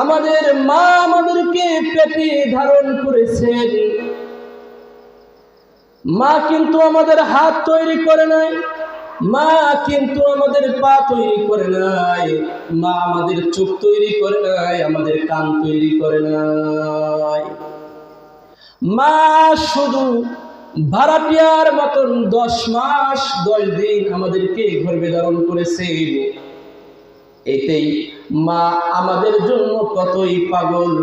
আমাদের মা আমাদেরকে পেটে ধারণ করেছেন। মা কিন্তু আমাদের হাত তৈরি করে নাই, মা কিন্তু আমাদের পা তৈরি করে নাই, মা আমাদের চোখ তৈরি করে নাই, আমাদের কান তৈরি করে নাই। মা শুধু ভাড়াটিয়ার মতন 10 মাস 10 দিন আমাদেরকে গর্ভে ধারণ করেছেন। এতেই মা আমাদের জন্য কতই পাগল,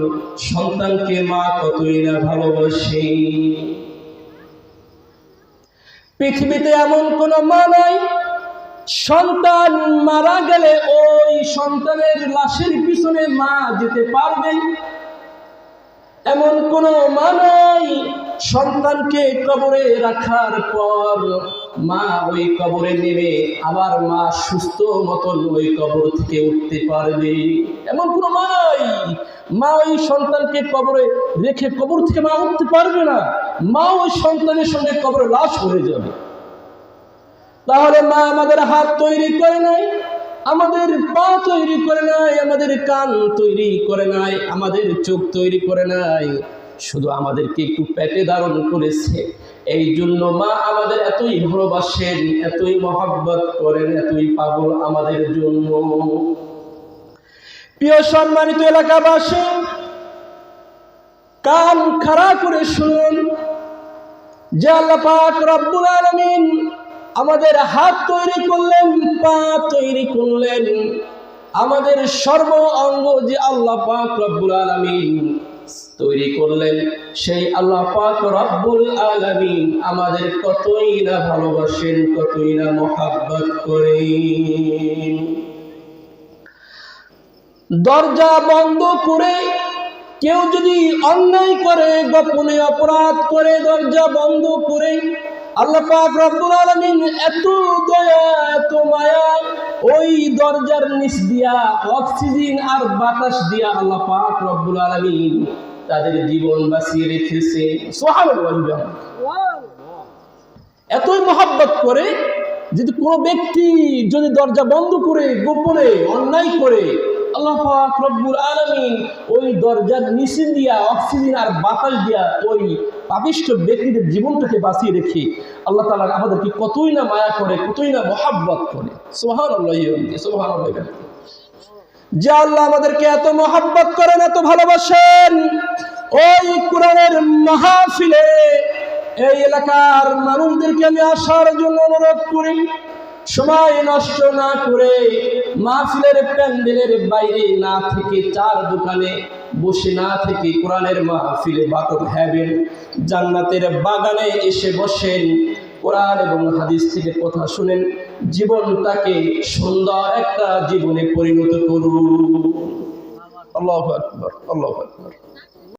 সন্তানকে মা কতই না ভালোবাসে। পৃথিবীতে এমন কোন মা নাই সন্তান মারা গেলে ওই সন্তানের লাশের পিছনে মা যেতে পারবে। এমন কোন মা নাই সন্তানকে কবরে রাখার পর মা ওই কবরে নেমে আবার মা সুস্থ মতন ওই কবর থেকে উঠতে পারবে। এমন কোন মা নাই। মা ওই সন্তানকে কবরে রেখে কবর থেকে মা উঠতে পারবে না, মা ওই সন্তানের সঙ্গে কবরে লাশ হয়ে যাবে। তাহলে মা আমাদের হাত তৈরি করে নাই, আমাদের পা তৈরি করে নাই, আমাদের কান তৈরি করে নাই, আমাদের চোখ তৈরি করে নাই, শুধু আমাদেরকে একটু পেটে ধারণ করেছে। এই জন্য মা আমাদের এতই ভালোবাসেন, এতই মহব্বত করেন, এতই পাগল আমাদের জন্য। প্রিয় সম্মানিত এলাকাবাসী, কান খাড়া করে শুনুন যে আল্লাহ পাক রব্বুল আলামিন আমাদের হাত তৈরি করলেন, পা তৈরি করলেন, আমাদের সর্ব অঙ্গ যে আল্লাহ পাক রব্বুল আলামিন তৈরি করলেন, সেই আল্লাহ পাক রব্বুল আলামিন আমাদের কতই না ভালোবাসেন, কতই না মহব্বত করেন। দরজা বন্ধ করে কেউ যদি অন্যায় করে, গোপনে অপরাধ করে, দরজা বন্ধ করে আল্লাহ পাক রব্বুল আলামিন এত দয়া এত মায়া ওই দরজার নিচ দিয়া অক্সিজেন আর বাতাস দিয়া আল্লাহ পাক রব্বুল আলামিন তাদের জীবন বাঁচিয়ে রেখেছে। সুবহানাল্লাহ। এতই মহব্বত করে যদি কোনো ব্যক্তি যদি দরজা বন্ধ করে গোপনে অন্যায় করে, আল্লাহ পাক রব্বুল আলামিন ওই দরজার নিচে দিয়া অক্সিজেন আর বাতাস দিয়া ওই পাপিষ্ঠ ব্যক্তিদের জীবনটাকে বাঁচিয়ে রেখে আল্লাহ তাআলা আমাদেরকে কতই না মায়া করে, কতই না মহব্বত করে। সুবহানাল্লাহ, সুবহানাল্লাহ। যে আল্লাহ আমাদেরকে এত মহব্বত করেন, এত ভালোবাসেন, ওই কোরআনের মাহফিলে এই এলাকার মানুষদেরকে আমি আসার জন্য অনুরোধ করি। সময় নষ্ট না করে মাহফিলের প্যান্ডেলের বাইরে না থেকে, চার দোকানে বসে না থেকে কোরআনের মাহফিলে বাকত হবেন, জান্নাতের বাগানে এসে বসেন, কোরআন এবং হাদিস থেকে কথা শুনেন, জীবনটাকে সুন্দর একটা জীবনে পরিণত করুন। আল্লাহু আকবার, আল্লাহু আকবার।